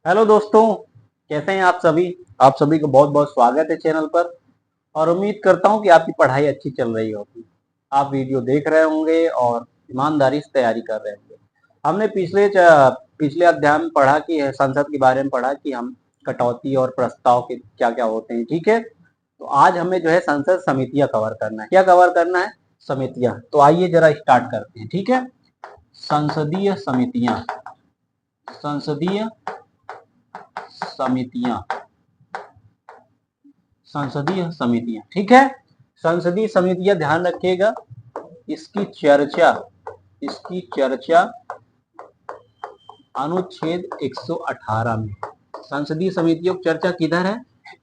Hello दोस्तों, कैसे हैं आप सभी को बहुत बहुत स्वागत है चैनल पर। और उम्मीद करता हूं कि आपकी पढ़ाई अच्छी चल रही होगी। आप वीडियो देख रहे होंगे और ईमानदारी से तैयारी कर रहे होंगे। हमने पिछले अध्याय में पढ़ा कि संसद के बारे में पढ़ा कि हम कटौती और प्रस्ताव के क्या क्या होते हैं। ठीक है, तो आज हमें जो है संसद समितियां कवर करना है। क्या कवर करना है? समितियां। तो आइए जरा स्टार्ट करते हैं। ठीक है, संसदीय समितियां। संसदीय समितियां। संसदीय समितियां, ठीक है। संसदीय समितियां ध्यान रखिएगा, इसकी चर्चा अनुच्छेद 118 में। संसदीय समितियों की चर्चा किधर है?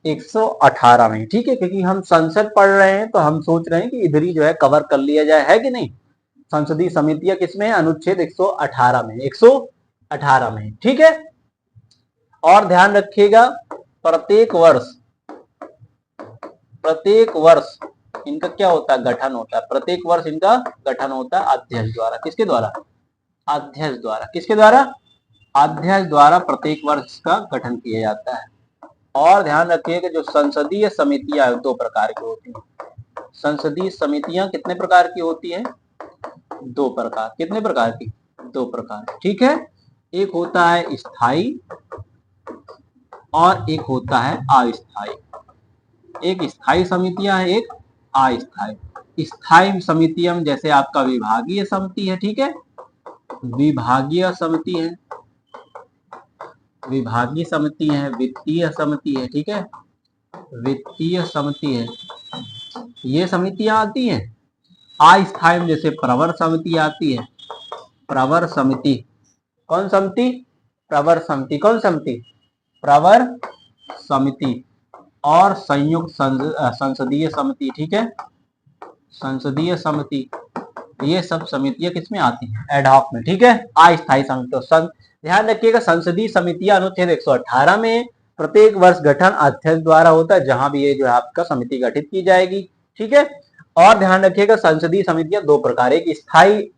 118 में। ठीक है, क्योंकि हम संसद पढ़ रहे हैं तो हम सोच रहे हैं कि इधर ही जो है कवर कर लिया जाए, है कि नहीं। संसदीय समितियां किसमें है? अनुच्छेद 118 में। 118 में, ठीक है। और ध्यान रखिएगा, प्रत्येक वर्ष इनका क्या होता है? गठन होता है। प्रत्येक वर्ष इनका गठन होता है अध्यक्ष द्वारा। किसके द्वारा? अध्यक्ष द्वारा। किसके द्वारा? अध्यक्ष द्वारा प्रत्येक वर्ष का गठन किया जाता है। और ध्यान रखिएगा, जो संसदीय समितियां दो प्रकार की होती हैं। संसदीय समितियां कितने प्रकार की होती हैं? दो प्रकार। कितने प्रकार की? दो प्रकार, ठीक है। एक होता है स्थायी और एक होता है अस्थायी। एक स्थायी समितियां है, एक अस्थायी। स्थायी समितियां में जैसे आपका विभागीय समिति है, ठीक है। विभागीय समिति है, विभागीय समिति है, वित्तीय समिति है, ठीक है। वित्तीय समिति है, ये समितियां आती हैं। अस्थायी में जैसे प्रवर समिति आती है। प्रवर समिति। कौन समिति? प्रवर समिति। कौन समिति? प्रवर समिति। और संयुक्त संसदीय समिति, ठीक है। संसदीय समिति, ये सब समितियां किसमें आती हैं? एडहॉक में, ठीक है। अस्थायी समिति। ध्यान रखिएगा, संसदीय समितियां अनुच्छेद 118 में प्रत्येक वर्ष गठन अध्यक्ष द्वारा होता है, जहां भी ये जो है आपका समिति गठित की जाएगी, ठीक है। और ध्यान रखिएगा, संसदीय समितियां दो प्रकार, एक स्थायी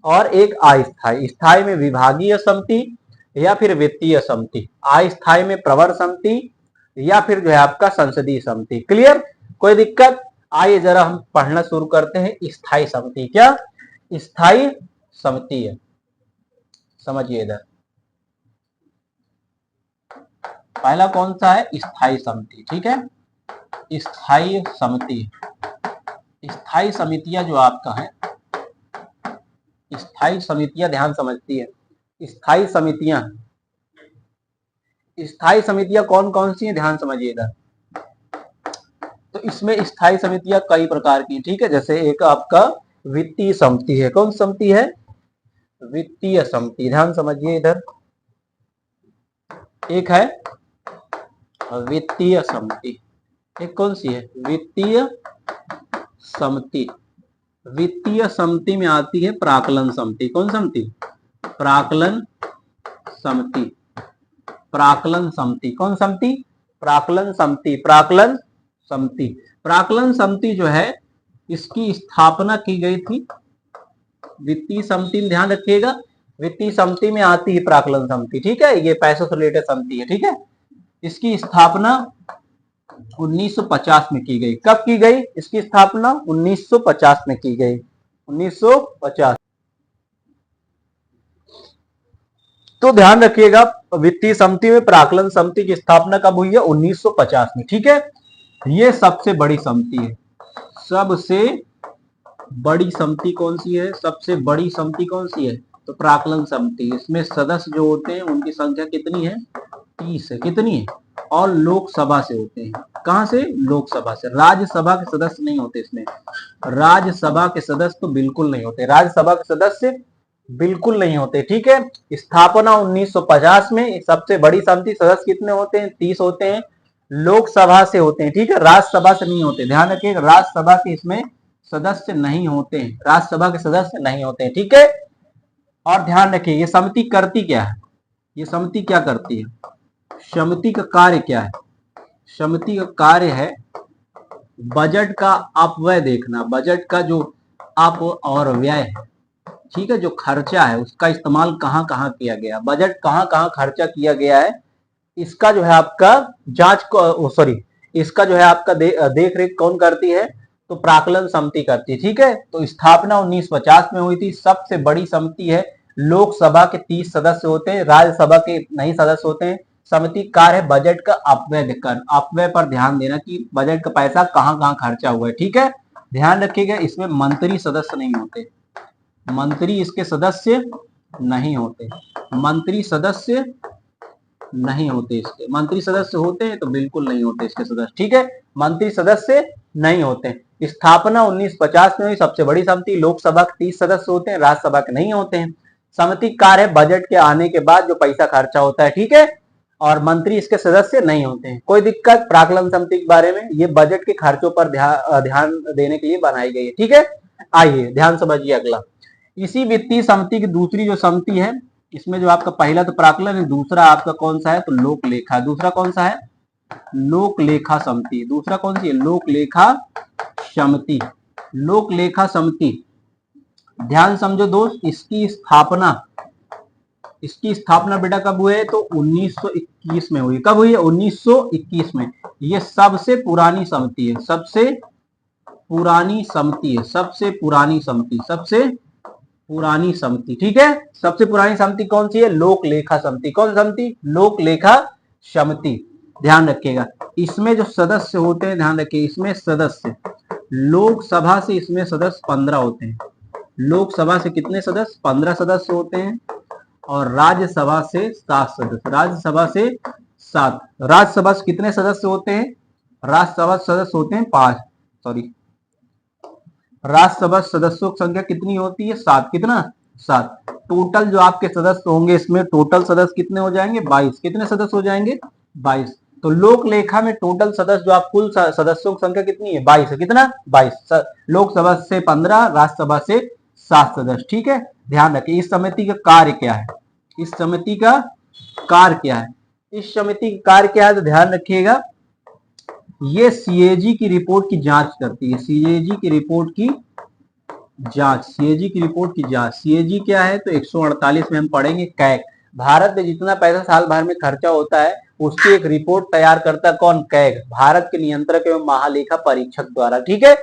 और एक अस्थायी। स्थायी में विभागीय समिति या फिर वित्तीय समिति, अस्थायी में प्रवर समिति या फिर जो है आपका संसदीय समिति। क्लियर? कोई दिक्कत? आइए जरा हम पढ़ना शुरू करते हैं। स्थायी समिति। क्या? स्थायी समिति है, समझिए इधर। पहला कौन सा है? स्थायी समिति, ठीक है। स्थायी समिति। स्थायी समितियां जो आपका है, स्थायी समितियां ध्यान समझती है। स्थायी समितियां कौन कौन सी हैं? ध्यान समझिए इधर। तो इसमें स्थायी समितियां कई प्रकार की, ठीक है। जैसे एक आपका वित्तीय समिति है। कौन समिति है? वित्तीय समिति। ध्यान समझिए इधर। एक है वित्तीय समिति, एक कौन सी है? वित्तीय समिति। वित्तीय समिति में आती है प्राक्कलन समिति। कौन समिति? प्राक्कलन समिति। प्राक्कलन समिति। कौन समिति? प्राक्कलन समिति। प्राक्कलन समिति। प्राक्कलन समिति जो है, इसकी स्थापना की गई थी वित्तीय समिति में। ध्यान रखिएगा, वित्तीय समिति में आती है प्राक्कलन समिति, ठीक है। ये पैसों से रिलेटेड समिति है, ठीक है। इसकी स्थापना 1950 में की गई। कब की गई इसकी स्थापना? 1950 में की गई। 1950। तो ध्यान रखिएगा, वित्तीय समिति में प्राक्कलन समिति की स्थापना कब हुई है? 1950 में, ठीक है। ये सबसे बड़ी समिति है। सबसे बड़ी समिति कौन सी है? सबसे बड़ी समिति कौन सी है? तो प्राक्कलन समिति। इसमें सदस्य जो होते हैं उनकी संख्या कितनी है? 30 है। कितनी है? और लोकसभा से होते हैं। कहां से? लोकसभा से। राज्यसभा के सदस्य नहीं होते इसमें। राज्यसभा के सदस्य तो बिल्कुल नहीं होते। राज्यसभा के सदस्य बिल्कुल नहीं होते, ठीक है। स्थापना 1950 में। सबसे बड़ी समिति, सदस्य कितने होते हैं? 30 होते हैं। लोकसभा से होते हैं, ठीक है। राज्यसभा से नहीं होते। ध्यान रखिए, राज्यसभा के इसमें सदस्य नहीं होते हैं। राज्यसभा के सदस्य नहीं होते हैं, ठीक है। और ध्यान रखिए, ये समिति करती क्या है? ये समिति क्या करती है? समिति का कार्य क्या है? समिति का कार्य है बजट का अपव्यय देखना। बजट का जो अप और व्यय है, ठीक है, जो खर्चा है उसका इस्तेमाल कहां कहां किया गया, बजट कहां कहां खर्चा किया गया है, इसका जो है आपका सॉरी, इसका जो है आपका देख रेख कौन करती है, तो प्राक्कलन समिति करती है। ठीक है, तो स्थापना 1950 में हुई थी। सबसे बड़ी समिति है। लोकसभा के 30 सदस्य होते हैं, राज्यसभा के नहीं सदस्य होते हैं। समिति कार्य है बजट का अपव्यय कर, अपव्यय पर ध्यान देना कि बजट का पैसा कहाँ कहाँ खर्चा हुआ है। ठीक है, ध्यान रखिएगा, इसमें मंत्री सदस्य नहीं होते, मंत्री इसके सदस्य नहीं होते, मंत्री सदस्य नहीं होते, इसके मंत्री सदस्य होते हैं तो बिल्कुल नहीं होते इसके सदस्य। ठीक है, मंत्री सदस्य नहीं होते। स्थापना 1950 में हुई। सबसे बड़ी समिति, लोकसभा के 30 सदस्य होते हैं, राज्यसभा के नहीं होते हैं। समिति कार्य है बजट के आने के बाद जो पैसा खर्चा होता है। ठीक है, और मंत्री इसके सदस्य नहीं होते हैं। कोई दिक्कत प्राक्कलन समिति के बारे में, ये बजट के खर्चों पर ध्यान देने के लिए बनाई गई है। ठीक है, आइए ध्यान समझिए अगला। इसी वित्तीय समिति की दूसरी जो समिति है, इसमें जो आपका पहला तो प्राक्कलन है, दूसरा आपका कौन सा है, तो लोक लेखा। दूसरा कौन सा है, लोक लेखा समिति। दूसरा कौन सी है, लोक लेखा समिति। लोक लेखा समिति, ध्यान समझो दोस्त, इसकी स्थापना बेटा कब हुई है, तो 1921 में हुई। कब हुई है, 1921 में। ये सबसे पुरानी समिति है, सबसे पुरानी समिति है, सबसे पुरानी समिति, सबसे पुरानी समिति। ठीक है, सबसे पुरानी समिति कौन सी है, लोक लेखा समिति। कौन समिति, लोक लेखा समिति। ध्यान रखिएगा, इसमें जो सदस्य होते हैं, ध्यान रखिए, इसमें सदस्य लोकसभा से इसमें सदस्य 15 होते हैं। लोकसभा से कितने सदस्य, 15 सदस्य होते हैं, और राज्यसभा से 7 सदस्य। राज्यसभा से 7। राज्यसभा से कितने सदस्य होते हैं, राज्यसभा सदस्य होते हैं 5, सॉरी, राज्यसभा सदस्यों की संख्या कितनी होती है, 7। कितना, 7। टोटल जो आपके सदस्य होंगे, इसमें टोटल सदस्य कितने हो जाएंगे, 22। कितने सदस्य हो जाएंगे, 22। तो लोक लेखा में टोटल सदस्य जो आप कुल सदस्यों की संख्या कितनी है, 22 है। कितना, 22। लोकसभा से 15, राज्यसभा से 7 सदस्य। ठीक है, ध्यान रखिए। इस समिति का कार्य क्या है, इस समिति का कार्य क्या है, इस समिति का कार्य क्या है, तो ध्यान रखिएगा, ये सीएजी की रिपोर्ट की जांच करती है। सीएजी की रिपोर्ट की जांच, सीएजी की रिपोर्ट की जांच। सीएजी क्या है, तो 148 में हम पढ़ेंगे कैग। भारत में जितना पैसा साल भर में खर्चा होता है उसकी एक रिपोर्ट तैयार करता है कौन, कैग, भारत के नियंत्रक एवं महालेखा परीक्षक द्वारा। ठीक है,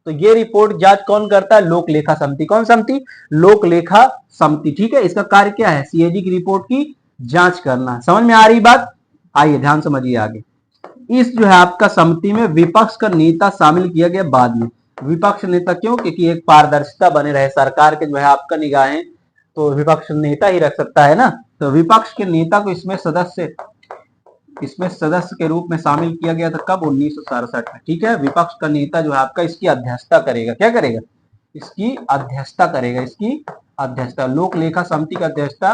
तो ये रिपोर्ट जांच कौन करता है, लोक लेखा समिति। कौन समिति, लोक लेखा समिति। ठीक है, इसका कार्य क्या है, सीएजी की रिपोर्ट की जांच करना। समझ में आ रही बात, आइए ध्यान समझिए आगे। इस जो है आपका समिति में विपक्ष का नेता शामिल किया गया बाद में। विपक्ष नेता क्यों, क्योंकि एक पारदर्शिता बने रहे, सरकार के जो है आपका निगाहें तो विपक्ष नेता ही रख सकता है ना। तो विपक्ष के नेता को इसमें सदस्य के रूप में शामिल किया गया था। कब, 1967 में। ठीक है, विपक्ष का नेता जो है आपका इसकी अध्यक्षता करेगा। क्या करेगा, इसकी अध्यक्षता करेगा, इसकी अध्यक्षता। लोक लेखा समिति का अध्यक्षता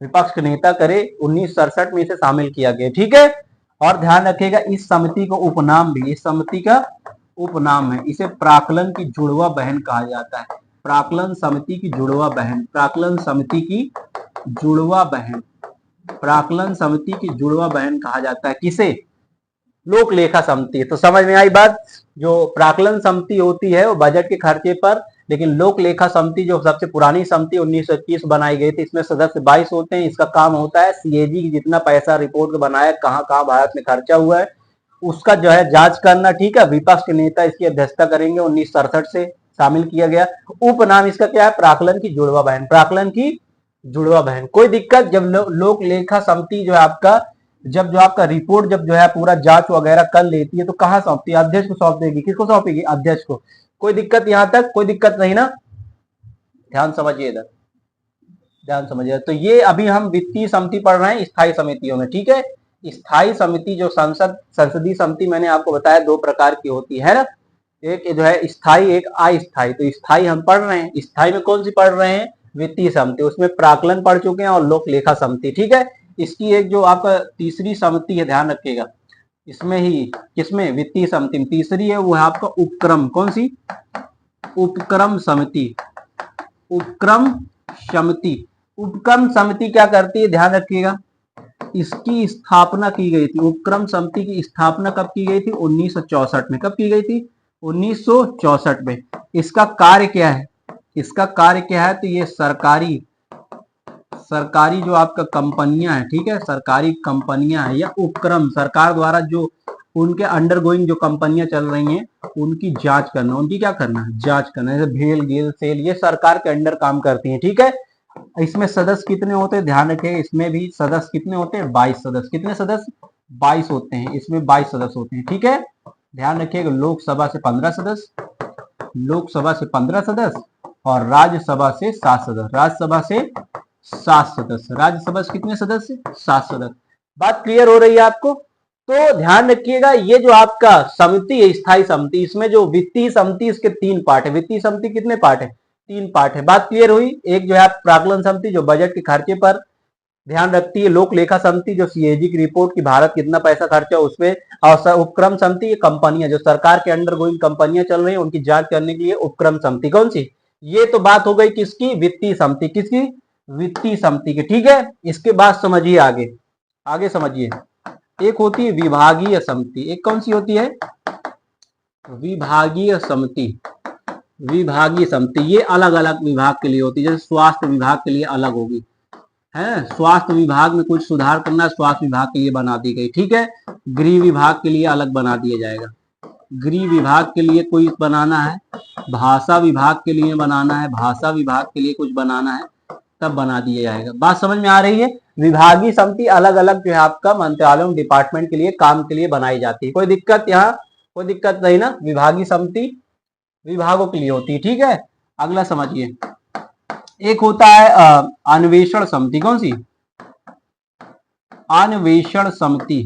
विपक्ष के नेता करे, 1967 में इसे शामिल किया गया। ठीक है, और ध्यान रखिएगा, इस समिति को उपनाम भी, इस समिति का उपनाम है, इसे प्राक्कलन की जुड़वा बहन कहा जाता है। प्राक्कलन समिति की जुड़वा बहन, प्राक्कलन समिति की जुड़वा बहन, प्राक्कलन समिति की जुड़वा बहन कहा जाता है किसे, लोक लेखा समिति। तो समझ में आई बात, जो प्राक्कलन समिति होती है वो बजट के खर्चे पर, लेकिन लोक लेखा समिति जो सबसे पुरानी समिति 1921 बनाई गई थी, इसमें सदस्य 22 होते हैं। इसका काम होता है सीएजी की जितना पैसा रिपोर्ट बनाया, कहाँ कहाँ भारत में खर्चा हुआ है, उसका जो है जांच करना। ठीक है, विपक्ष के नेता इसकी अध्यक्षता करेंगे, 1967 से शामिल किया गया। उपनाम इसका क्या है, प्राक्कलन की जुड़वा बहन, प्राक्कलन की जुड़वा बहन। कोई दिक्कत, जब लोक लेखा समिति जो है आपका, जब जो आपका रिपोर्ट जब जो है पूरा जांच वगैरह कर लेती है तो कहाँ सौंपती है, अध्यक्ष को सौंप देगी। किसको सौंपेगी, अध्यक्ष को। कोई दिक्कत यहां तक, कोई दिक्कत नहीं ना, ध्यान समझिए इधर, ध्यान समझिए। तो ये अभी हम वित्तीय समिति पढ़ रहे हैं स्थायी समितियों में। ठीक है, स्थायी समिति जो संसदीय समिति मैंने आपको बताया 2 प्रकार की होती है ना, एक जो है स्थायी, एक अस्थायी। तो स्थायी हम पढ़ रहे हैं, स्थायी में कौन सी पढ़ रहे हैं, वित्तीय समिति, उसमें प्राक्कलन पढ़ चुके हैं और लोक लेखा समिति। ठीक है, इसकी एक जो आपका तीसरी समिति है, ध्यान रखिएगा, इसमें ही किसमें, वित्तीय समिति में तीसरी है, वो है आपका उपक्रम। कौन सी, उपक्रम समिति, उपक्रम समिति। उपक्रम समिति क्या करती है, ध्यान रखिएगा, इसकी स्थापना की गई थी। उपक्रम समिति की स्थापना कब की गई थी, 1964 में। कब की गई थी, 1964 में। इसका कार्य क्या है, इसका कार्य क्या है, तो ये सरकारी जो आपका कंपनियां है, ठीक है, सरकारी कंपनियां है या उपक्रम, सरकार द्वारा जो उनके अंडर गोइंग जो कंपनियां चल रही हैं उनकी जांच करना, उनकी क्या करना है, जांच करना। जैसे भेल, गेल, सेल, ये सरकार के अंडर काम करती हैं, ठीक है। इसमें सदस्य कितने होते हैं, ध्यान रखिएगा, इसमें भी सदस्य कितने होते हैं, 22 सदस्य। कितने सदस्य, 22 होते हैं, इसमें 22 सदस्य होते हैं, ठीक है। ध्यान रखिएगा, लोकसभा से 15 सदस्य, लोकसभा से 15 सदस्य और राज्यसभा से 7 सदस्य, राज्यसभा से 7 सदस्य, राज्यसभा से कितने सदस्य, 7 सदस्य। बात क्लियर हो रही है आपको? तो ध्यान रखिएगा, ये जो आपका समिति है, स्थायी समिति, इसमें जो वित्तीय समिति, इसके 3 पार्ट है। वित्तीय समिति कितने पार्ट है, 3 पार्ट है। बात क्लियर हुई? एक जो है प्राक्कलन समिति जो बजट के खर्चे पर ध्यान रखती है, लोक लेखा समिति जो सीएजी की रिपोर्ट की भारत कितना पैसा खर्चा उसमें, और उपक्रम समिति ये कंपनियां जो सरकार के अंडर गोइंग कंपनियां चल रही है उनकी जांच करने के लिए उपक्रम समिति। कौन सी? ये तो बात हो गई किसकी, वित्तीय समिति। किसकी? वित्तीय समिति की, ठीक है। इसके बाद समझिए आगे, आगे समझिए, एक होती है विभागीय समिति। एक कौन सी होती है, विभागीय समिति। विभागीय समिति ये अलग अलग विभाग के लिए होती है, जैसे स्वास्थ्य विभाग के लिए अलग होगी, है, स्वास्थ्य विभाग में कुछ सुधार करना, स्वास्थ्य विभाग के लिए बना दी गई, ठीक है। गृह विभाग के लिए अलग बना दिया जाएगा, गृह विभाग के लिए कोई बनाना है, भाषा विभाग के लिए बनाना है, भाषा विभाग के लिए कुछ बनाना है, तब बना दिया जाएगा। बात समझ में आ रही है? विभागीय समिति अलग अलग जो है आपका मंत्रालयों, डिपार्टमेंट के लिए, काम के लिए बनाई जाती है। कोई दिक्कत यहाँ, कोई दिक्कत नहीं ना? विभागीय समिति विभागों के लिए होती है, ठीक है। अगला समझिए, एक होता है अन्वेषण समिति। कौन सी? अन्वेषण समिति,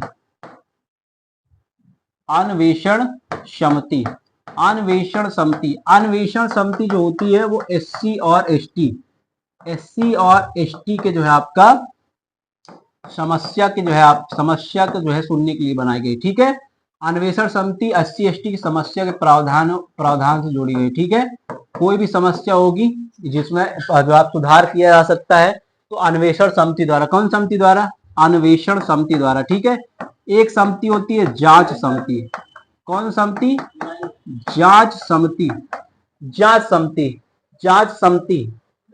अन्वेषण समिति, अन्वेषण समिति। अन्वेषण समिति जो होती है वो एससी और एसटी, एससी और एसटी के जो है आपका समस्या के जो है आप समस्या को जो है सुनने के लिए बनाई गई, ठीक है। अन्वेषण समिति एससी एसटी की समस्या के प्रावधान से जुड़ी गई, ठीक है। कोई भी समस्या होगी जिसमें जो आप सुधार किया जा सकता है तो अन्वेषण समिति द्वारा। कौन समिति द्वारा? अन्वेषण समिति द्वारा, ठीक है। एक समिति होती है जांच समिति। कौन समिति? जांच समिति, जांच समिति, जांच समिति।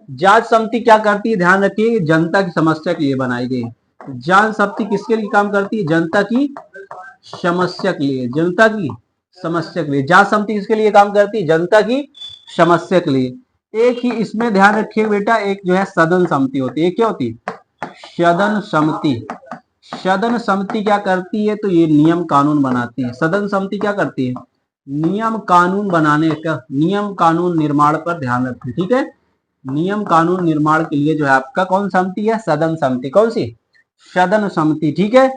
जांच समिति क्या करती है, ध्यान रखिए, जनता की समस्या के लिए बनाई गई। जांच समिति किसके लिए काम करती है? जनता की समस्या के लिए, जनता की समस्या के लिए। जांच समिति किसके लिए काम करती है? जनता की समस्या के लिए। एक ही इसमें ध्यान रखिए बेटा, एक जो है सदन समिति होती है। क्या होती है? सदन समिति। सदन समिति क्या करती है? तो ये नियम कानून बनाती है। सदन समिति क्या करती है? नियम कानून बनाने का, नियम कानून निर्माण पर ध्यान रखती है, ठीक है। नियम कानून निर्माण के लिए जो है आपका कौन समिति है? सदन समिति। कौन सी? सदन समिति, ठीक है।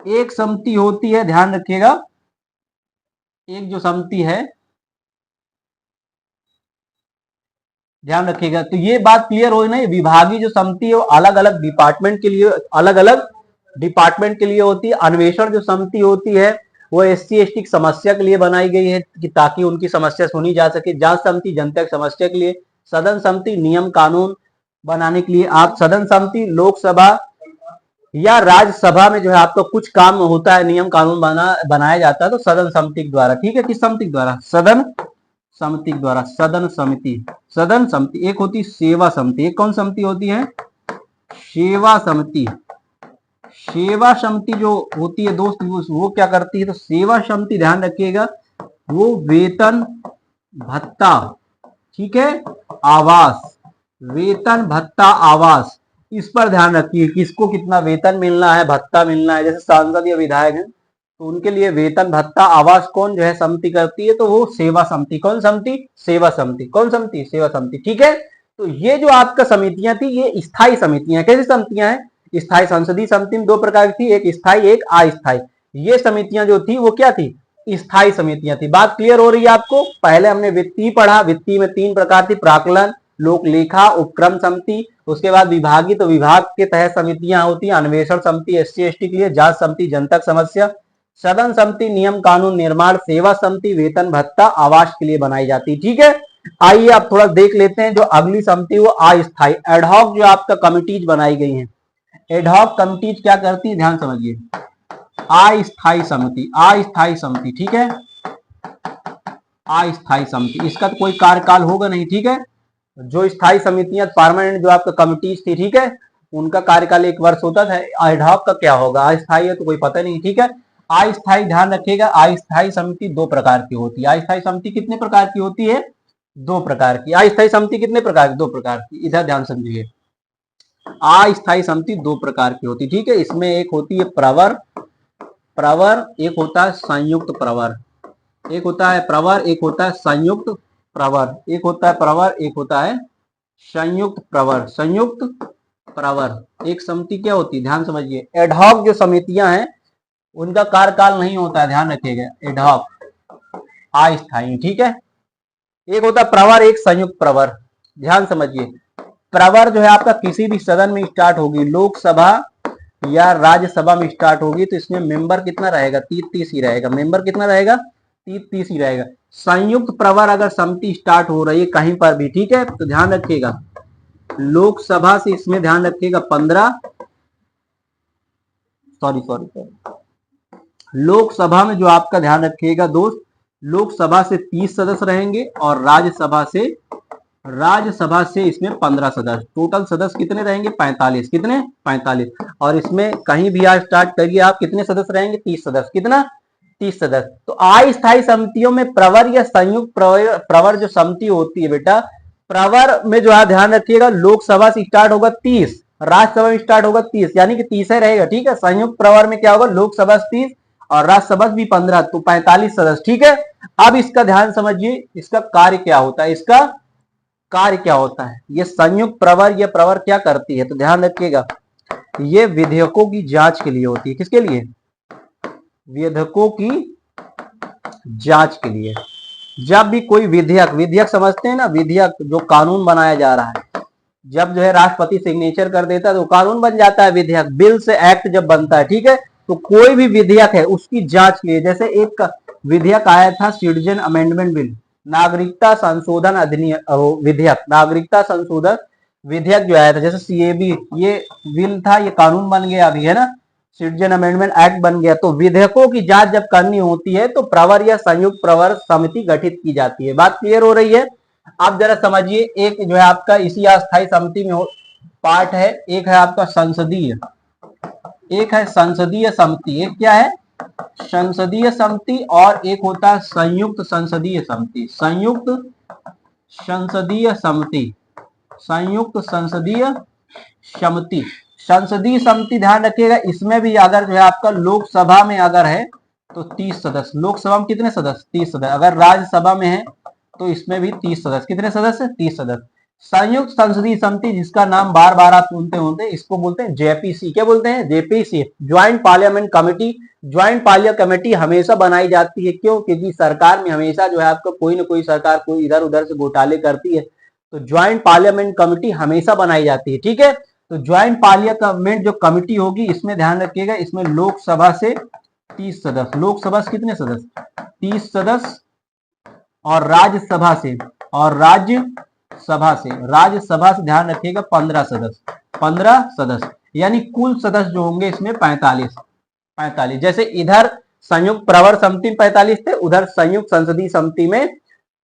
एक समिति होती है, ध्यान रखिएगा, एक जो समिति है, ध्यान रखिएगा, तो ये बात क्लियर हो ना, विभागीय जो समिति है वो अलग अलग डिपार्टमेंट के लिए, अलग अलग डिपार्टमेंट के लिए होती है। अन्वेषण जो समिति होती है वो एससी एसटी की समस्या के लिए बनाई गई है कि ताकि उनकी समस्या सुनी जा सके। जांच समिति जनता की समस्या के लिए। सदन समिति नियम कानून बनाने के लिए। आप सदन समिति लोकसभा या राज्यसभा में जो है आपका कुछ काम होता है, नियम कानून बनाया जाता है तो सदन समिति के द्वारा, ठीक है। किस समिति के द्वारा? सदन समिति के द्वारा। सदन समिति, सदन समिति। एक होती सेवा समिति। एक कौन समिति होती है? सेवा समिति। सेवा समिति जो होती है दोस्त वो क्या करती है? तो सेवा समिति ध्यान रखिएगा वो वेतन भत्ता, ठीक है, आवास, वेतन भत्ता आवास, इस पर ध्यान रखिए किसको कितना वेतन मिलना है, भत्ता मिलना है। जैसे सांसद या विधायक हैं तो उनके लिए वेतन भत्ता आवास कौन जो है समिति करती है? तो वो सेवा समिति। कौन समिति? सेवा समिति। कौन समिति? सेवा समिति, ठीक है। तो ये जो आपका समितियां थी ये स्थायी समितियां। कैसी समितियां हैं? स्थायी। संसदीय समिति में 2 प्रकार की थी, एक स्थायी एक अस्थायी। ये समितियां जो थी वो क्या थी? स्थायी समितियां थी। बात क्लियर हो रही है आपको? पहले हमने वित्तीय पढ़ा, वित्तीय में 3 प्रकार थी, प्राक्कलन, लोक लेखा, उपक्रम समिति। उसके बाद विभागीय, तो विभाग के तहत समितियां होती हैं। अन्वेषण समिति एससी एसटी के लिए, जांच समिति जनता की समस्या, सदन समिति नियम कानून निर्माण, सेवा समिति वेतन भत्ता आवास के लिए बनाई जाती है, ठीक है। आइए आप थोड़ा देख लेते हैं जो अगली समिति वो अस्थायी, एडहॉक जो आपका कमिटीज बनाई गई हैं। एडहॉक कमिटीज क्या करती है? ध्यान समझिए, अस्थायी समिति, अस्थायी समिति, ठीक है। अस्थायी समिति, इसका तो कोई कार्यकाल होगा नहीं, ठीक है। जो स्थायी समितियां परमानेंट जो आपका कमिटीज थी, ठीक है, उनका कार्यकाल 1 वर्ष होता था। एडहॉक का क्या होगा, अस्थायी है तो कोई पता नहीं, ठीक है। अस्थायी, ध्यान रखिएगा, अस्थायी समिति 2 प्रकार की होती है। अस्थायी समिति कितने प्रकार की होती है, 2 प्रकार की। अस्थायी समिति कितने प्रकार की, 2 प्रकार की, इधर ध्यान समझिए। अस्थायी समिति 2 प्रकार की होती है, ठीक है। इसमें एक होती है प्रवर, एक होता है संयुक्त प्रवर, एक होता है प्रवर, एक होता है संयुक्त प्रवर, एक होता है प्रवर, एक होता है संयुक्त प्रवर। संयुक्त प्रवर एक समिति क्या होती है, ध्यान समझिए। एडहॉक जो समितियां हैं उनका कार्यकाल नहीं होता है, ध्यान रखिएगा, एडहॉक, अस्थायी, ठीक है। एक होता है प्रवर, एक संयुक्त प्रवर, ध्यान समझिए। प्रवर जो है आपका किसी भी सदन में स्टार्ट होगी, लोकसभा या राज्यसभा में स्टार्ट होगी, तो इसमें मेंबर कितना रहेगा, 30 ही रहेगा। मेंबर कितना रहेगा, 30 ही रहेगा। संयुक्त प्रवर अगर समिति स्टार्ट हो रही है कहीं पर भी, ठीक है, तो ध्यान रखिएगा लोकसभा से इसमें ध्यान रखिएगा 15, सॉरी, लोकसभा में जो आपका ध्यान रखिएगा दोस्त, लोकसभा से 30 सदस्य रहेंगे और राज्यसभा से इसमें 15 सदस्य। टोटल सदस्य कितने रहेंगे, 45। कितने, 45। और इसमें कहीं भी आप स्टार्ट करिए, आप कितने सदस्य रहेंगे, 30 सदस्य। कितना, 30 सदस्य। तो अस्थायी समितियों में प्रवर या संयुक्त प्रवर जो समिति होती है बेटा, प्रवर में जो है ध्यान रखिएगा लोकसभा से स्टार्ट होगा 30, राज्यसभा में स्टार्ट होगा 30, यानी कि 30 ही रहेगा, ठीक है। संयुक्त प्रवर में क्या होगा, लोकसभा 30 और राज्यसभा भी 15, तो 45 सदस्य, ठीक है। अब इसका ध्यान समझिए, इसका कार्य क्या होता है, इसका कार्य क्या होता है। ये संयुक्त प्रवर, ये प्रवर क्या करती है, तो ध्यान रखिएगा, ये विधेयकों की जांच के लिए होती है। किसके लिए, विधेयकों की जांच के लिए। जब भी कोई विधेयक समझते हैं ना, विधेयक जो कानून बनाया जा रहा है, जब जो है राष्ट्रपति सिग्नेचर कर देता है तो कानून बन जाता है विधेयक। बिल से एक्ट जब बनता है, ठीक है, तो कोई भी विधेयक है उसकी जांच के लिए, जैसे एक विधेयक आया था सिटीजन अमेंडमेंट बिल, नागरिकता संशोधन अधिनियम विधेयक, नागरिकता संशोधन विधेयक जो आया था, जैसे सीएबी, ये बिल था, ये कानून बन गया अभी, है ना, सिटीजन अमेंडमेंट एक्ट बन गया। तो विधेयकों की जांच जब करनी होती है तो प्रवर या संयुक्त प्रवर समिति गठित की जाती है। बात क्लियर हो रही है। आप जरा समझिए, एक जो है आपका इसी अस्थायी समिति में पार्ट है, एक है आपका संसदीय, एक है संसदीय समिति, एक क्या है, संसदीय समिति, और एक होता है संयुक्त संसदीय समिति। संयुक्त संसदीय समिति, संयुक्त संसदीय समिति, संसदीय समिति ध्यान रखिएगा, इसमें भी अगर जो है आपका लोकसभा में अगर है तो 30 सदस्य, लोकसभा में कितने सदस्य, 30 सदस्य। अगर राज्यसभा में है तो इसमें भी 30 सदस्य। कितने सदस्य, 30 सदस्य। संयुक्त संसदीय समिति, जिसका नाम बार बार आप सुनते होंगे, इसको बोलते हैं जेपीसी। क्या बोलते हैं, JPC, joint parliament committee. Joint parliament committee हमेशा बनाई जाती है, क्यों, क्योंकि सरकार में हमेशा जो है आपको कोई ना कोई सरकार कोई इधर उधर से घोटाले करती है, तो ज्वाइंट पार्लियामेंट कमेटी हमेशा बनाई जाती है, ठीक है। तो ज्वाइंट पार्लियामेंट जो कमेटी होगी, इसमें ध्यान रखिएगा, इसमें लोकसभा से 30 सदस्य, लोकसभा से कितने सदस्य, 30 सदस्य, और राज्यसभा से, राज्यसभा से ध्यान रखिएगा 15 सदस्य, 15 सदस्य, यानी कुल सदस्य जो होंगे इसमें 45। जैसे इधर संयुक्त प्रवर समिति में 45 थे, उधर संयुक्त संसदीय समिति में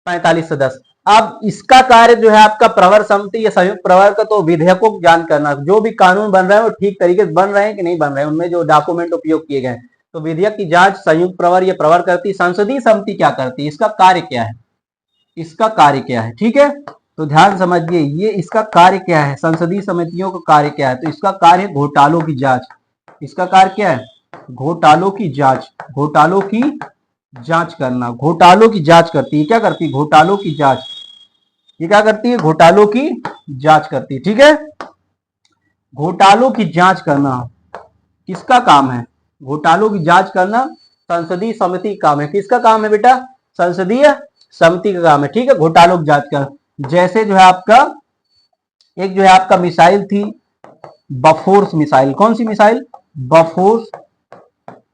45 सदस्य। अब इसका कार्य जो है आपका प्रवर समिति या संयुक्त प्रवर का, तो विधेयकों की जांच करना, जो भी कानून बन रहे हैं वो ठीक तरीके से बन रहे हैं कि नहीं बन रहे हैं, उनमें जो डॉक्यूमेंट उपयोग किए गए, तो विधेयक की जांच संयुक्त प्रवर या प्रवर करती है। संसदीय समिति क्या करती है, इसका कार्य क्या है, इसका कार्य क्या है, ठीक है। तो ध्यान समझिए, ये इसका कार्य क्या है, संसदीय समितियों का कार्य क्या है, तो इसका कार्य घोटालों की जांच। इसका कार्य क्या है, घोटालों की जांच, घोटालों की जांच करना, घोटालों की जांच करती है। क्या करती है, घोटालों की जांच। ये क्या करती है, घोटालों की जांच करती है, ठीक है। घोटालों की जांच करना किसका काम है, घोटालों की जांच करना संसदीय समिति का काम है। किसका काम है बेटा, संसदीय समिति का काम है, ठीक है, घोटालों की जांच कर। जैसे जो है आपका एक जो है आपका मिसाइल थी बफोर्स मिसाइल, कौन सी missile, Bofors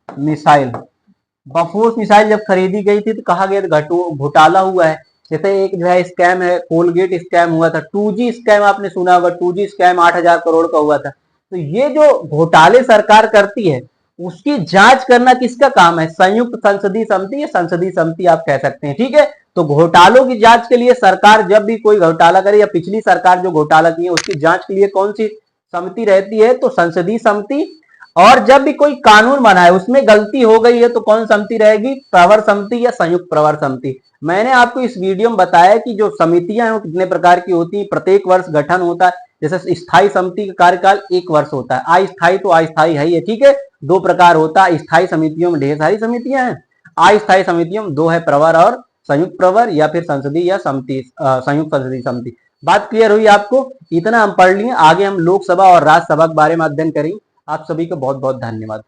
missile. Bofors missile जब खरीदी गई थी तो कहा गया घोटाला हुआ है। जैसे एक जो है स्कैम है, कोलगेट स्कैम हुआ था, 2G स्कैम आपने सुना होगा, 2G स्कैम 8,000 करोड़ का हुआ था। तो ये जो घोटाले सरकार करती है उसकी जांच करना किसका काम है, संयुक्त संसदीय समिति या संसदीय समिति आप कह सकते हैं, ठीक है। तो घोटालों की जांच के लिए सरकार जब भी कोई घोटाला करे, या पिछली सरकार जो घोटाला की है उसकी जांच के लिए कौन सी समिति रहती है तो संसदीय समिति, और जब भी कोई कानून बना है उसमें गलती हो गई है तो कौन समिति रहेगी, प्रवर समिति या संयुक्त प्रवर समिति। मैंने आपको इस वीडियो में बताया कि जो समितियां हैं वो कितने प्रकार की होती हैं, प्रत्येक वर्ष गठन होता है। जैसे स्थायी समिति का कार्यकाल 1 वर्ष होता है, अस्थायी तो अस्थायी है ही है, ठीक है, 2 प्रकार होता है। स्थायी समितियों में ढेर सारी समितियां हैं, अस्थायी समितियों में 2 है, प्रवर और संयुक्त प्रवर या फिर संसदीय या समिति संयुक्त संसदीय समिति। बात क्लियर हुई आपको? इतना हम पढ़ लिए, आगे हम लोकसभा और राज्यसभा के बारे में अध्ययन करेंगे। आप सभी को बहुत बहुत धन्यवाद।